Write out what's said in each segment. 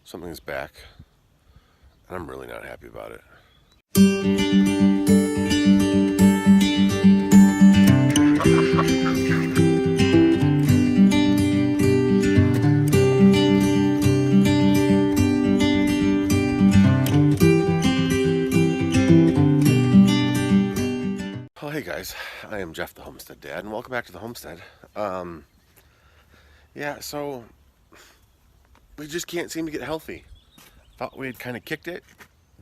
Something's back, and I'm really not happy about it. Oh, hey guys, I am Jeff the Homestead Dad, and welcome back to the Homestead. So we just can't seem to get healthy. Thought we had kind of kicked it,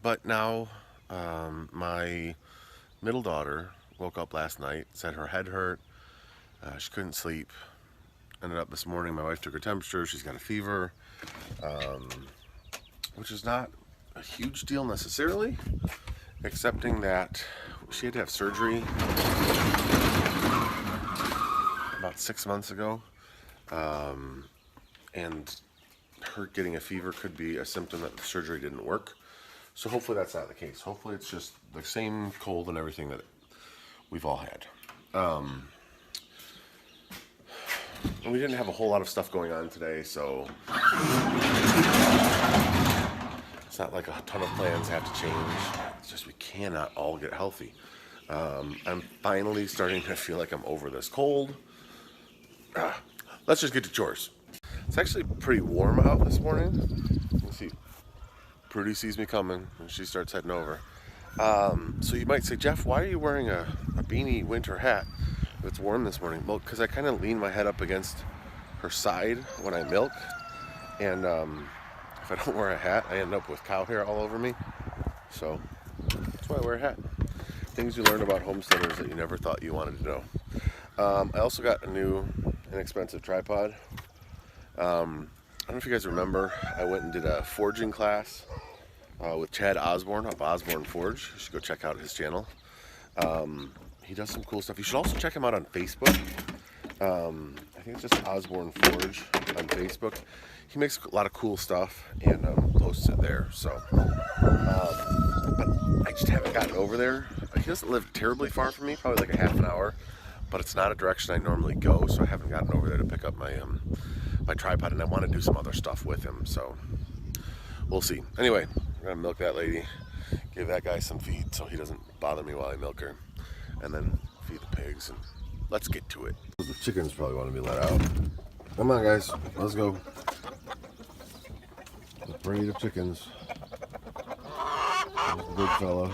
but now my middle daughter woke up last night, said her head hurt, she couldn't sleep. Ended up this morning, my wife took her temperature, she's got a fever, which is not a huge deal necessarily, excepting that she had to have surgery about 6 months ago, and her getting a fever could be a symptom that the surgery didn't work. So hopefully that's not the case. Hopefully it's just the same cold and everything that we've all had. And we didn't have a whole lot of stuff going on today, so it's not like a ton of plans have to change. It's just we cannot all get healthy. I'm finally starting to feel like I'm over this cold. Let's just get to chores. It's actually pretty warm out this morning. You can see Prudy sees me coming and she starts heading over. So you might say, Jeff, why are you wearing a beanie winter hat if it's warm this morning? Well, because I kind of lean my head up against her side when I milk, and if I don't wear a hat, I end up with cow hair all over me. So that's why I wear a hat. Things you learn about homesteaders that you never thought you wanted to know. I also got a new inexpensive tripod. I don't know if you guys remember, I went and did a forging class with Chad Osborne of Osborne Forge. You should go check out his channel. He does some cool stuff. You should also check him out on Facebook. I think it's just Osborne Forge on Facebook. He makes a lot of cool stuff and posts it there. So, but I just haven't gotten over there. He doesn't live terribly far from me, probably like a half an hour, but it's not a direction I normally go, so I haven't gotten over there to pick up my my tripod, and I want to do some other stuff with him, so we'll see. Anyway, we're gonna milk that lady, give that guy some feed so he doesn't bother me while I milk her, and then feed the pigs, and let's get to it. The chickens probably want to be let out. Come on, guys, let's go. The parade of chickens. There's the big fella.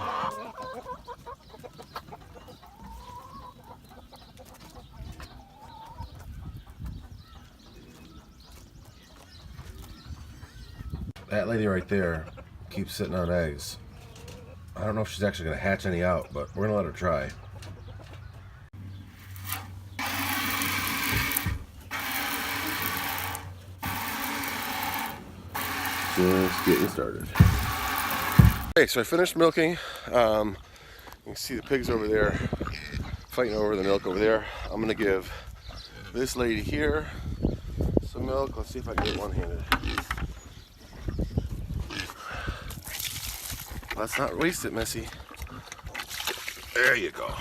That lady right there keeps sitting on eggs. I don't know if she's actually going to hatch any out, but we're going to let her try. Just getting started. Okay, so I finished milking. You can see the pigs over there fighting over the milk over there. I'm going to give this lady here some milk. Let's see if I can get one-handed. Let's not waste it, Missy. There you go.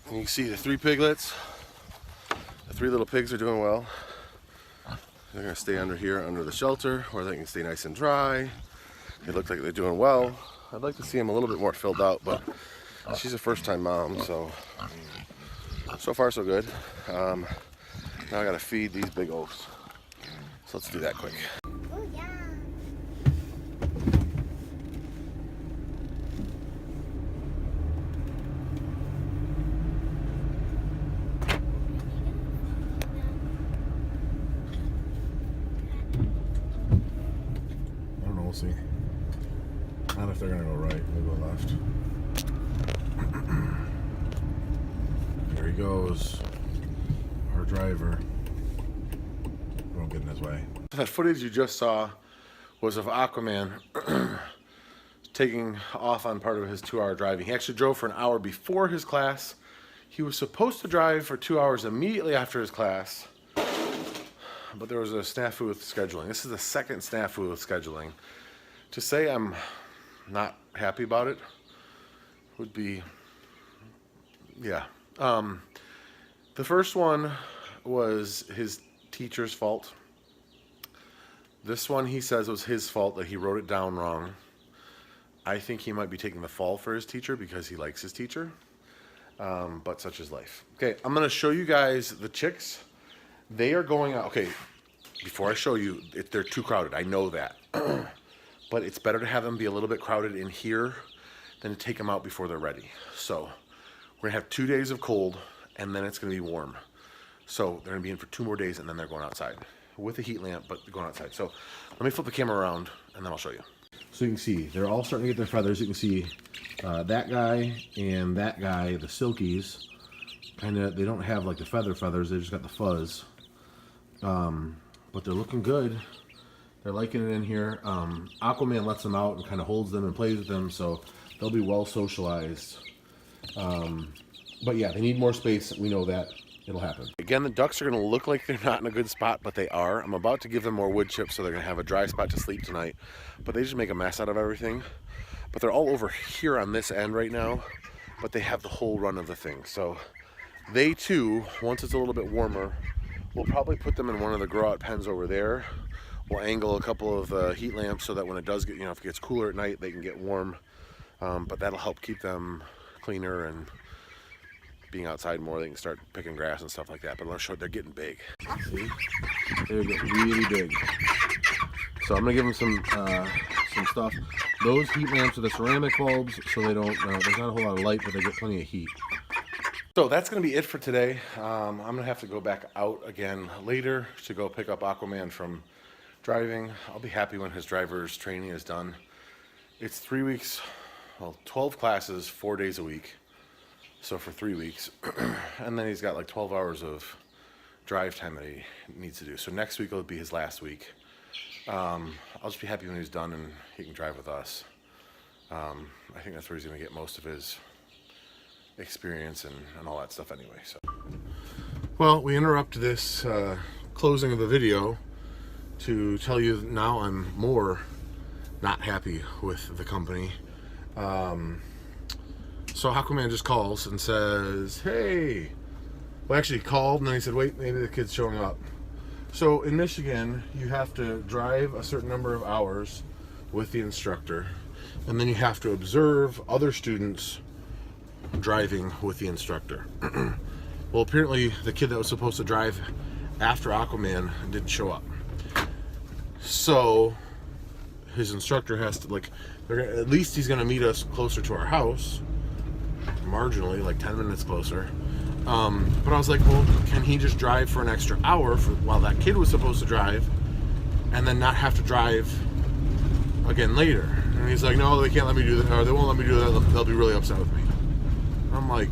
And you can see the three piglets. The three little pigs are doing well. They're gonna stay under here, under the shelter, where they can stay nice and dry. They look like they're doing well. I'd like to see them a little bit more filled out, but she's a first-time mom, so far so good. Now I gotta feed these big oafs. So let's do that quick. We'll see. Not if they're gonna go right, they'll go left. There he goes. Our driver. Don't get in his way. That footage you just saw was of Aquaman taking off on part of his 2-hour driving. He actually drove for an hour before his class. He was supposed to drive for 2 hours immediately after his class, but there was a snafu with scheduling. This is the second snafu with scheduling. To say I'm not happy about it would be, yeah. The first one was his teacher's fault. This one he says was his fault that he wrote it down wrong. I think he might be taking the fall for his teacher because he likes his teacher. But such is life. Okay, I'm going to show you guys the chicks. They are going out. Okay, before I show you, they're too crowded. I know that. But it's better to have them be a little bit crowded in here than to take them out before they're ready. So we're going to have 2 days of cold, and then it's going to be warm. So they're going to be in for 2 more days, and then they're going outside with a heat lamp, but going outside. So let me flip the camera around, and then I'll show you. So you can see, they're all starting to get their feathers. You can see that guy and that guy, the silkies, kind of, they don't have like the feathers, they just got the fuzz. But they're looking good. They're liking it in here. Aquaman lets them out and kind of holds them and plays with them, so they'll be well socialized. But yeah, they need more space. We know that. It'll happen. Again, the ducks are going to look like they're not in a good spot, but they are. I'm about to give them more wood chips, so they're going to have a dry spot to sleep tonight. But they just make a mess out of everything. But they're all over here on this end right now, but they have the whole run of the thing. So they too, once it's a little bit warmer, we'll probably put them in one of the grow out pens over there. We'll angle a couple of heat lamps so that when it does get, if it gets cooler at night, they can get warm. But that'll help keep them cleaner and being outside more. They can start picking grass and stuff like that. But let's show they're getting big. See? They're getting really big. So I'm gonna give them some stuff. Those heat lamps are the ceramic bulbs, so they don't. There's not a whole lot of light, but they get plenty of heat. So that's gonna be it for today. I'm gonna have to go back out again later to go pick up Aquaman from driving. I'll be happy when his driver's training is done. It's 3 weeks, well, 12 classes, 4 days a week. So for 3 weeks, and then he's got like 12 hours of drive time that he needs to do. So next week will be his last week. I'll just be happy when he's done and he can drive with us. I think that's where he's going to get most of his experience and all that stuff anyway. So, well, we interrupt this closing of the video to tell you now I'm more not happy with the company. So Aquaman just calls and says, hey, well, actually he called and then he said, wait, maybe the kid's showing up. So in Michigan, you have to drive a certain number of hours with the instructor, and then you have to observe other students driving with the instructor. Well, apparently the kid that was supposed to drive after Aquaman didn't show up. So his instructor has to, at least he's going to meet us closer to our house, marginally, like 10 minutes closer. But I was like, well, can he just drive for an extra hour while that kid was supposed to drive, and then not have to drive again later? And he's like, no, they can't let me do that, or they won't let me do that. They'll be really upset with me. I'm like,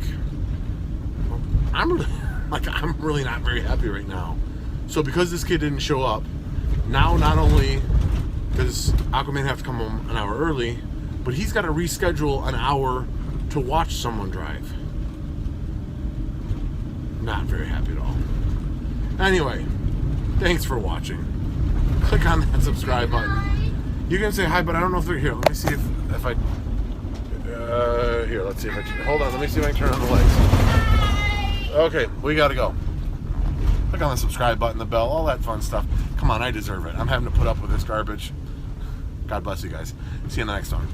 well, I'm really not very happy right now. So because this kid didn't show up, now not only does Aquaman have to come home an hour early, but he's got to reschedule an hour to watch someone drive. Not very happy at all. Anyway, thanks for watching. Click on that subscribe button. You can say hi, but I don't know if they're here. Let me see if I here, let's see if I can. Hold on, let me see if I can turn on the lights. Okay, we gotta go. Click on the subscribe button, the bell, all that fun stuff. Come on, I deserve it. I'm having to put up with this garbage. God bless you guys. See you in the next one.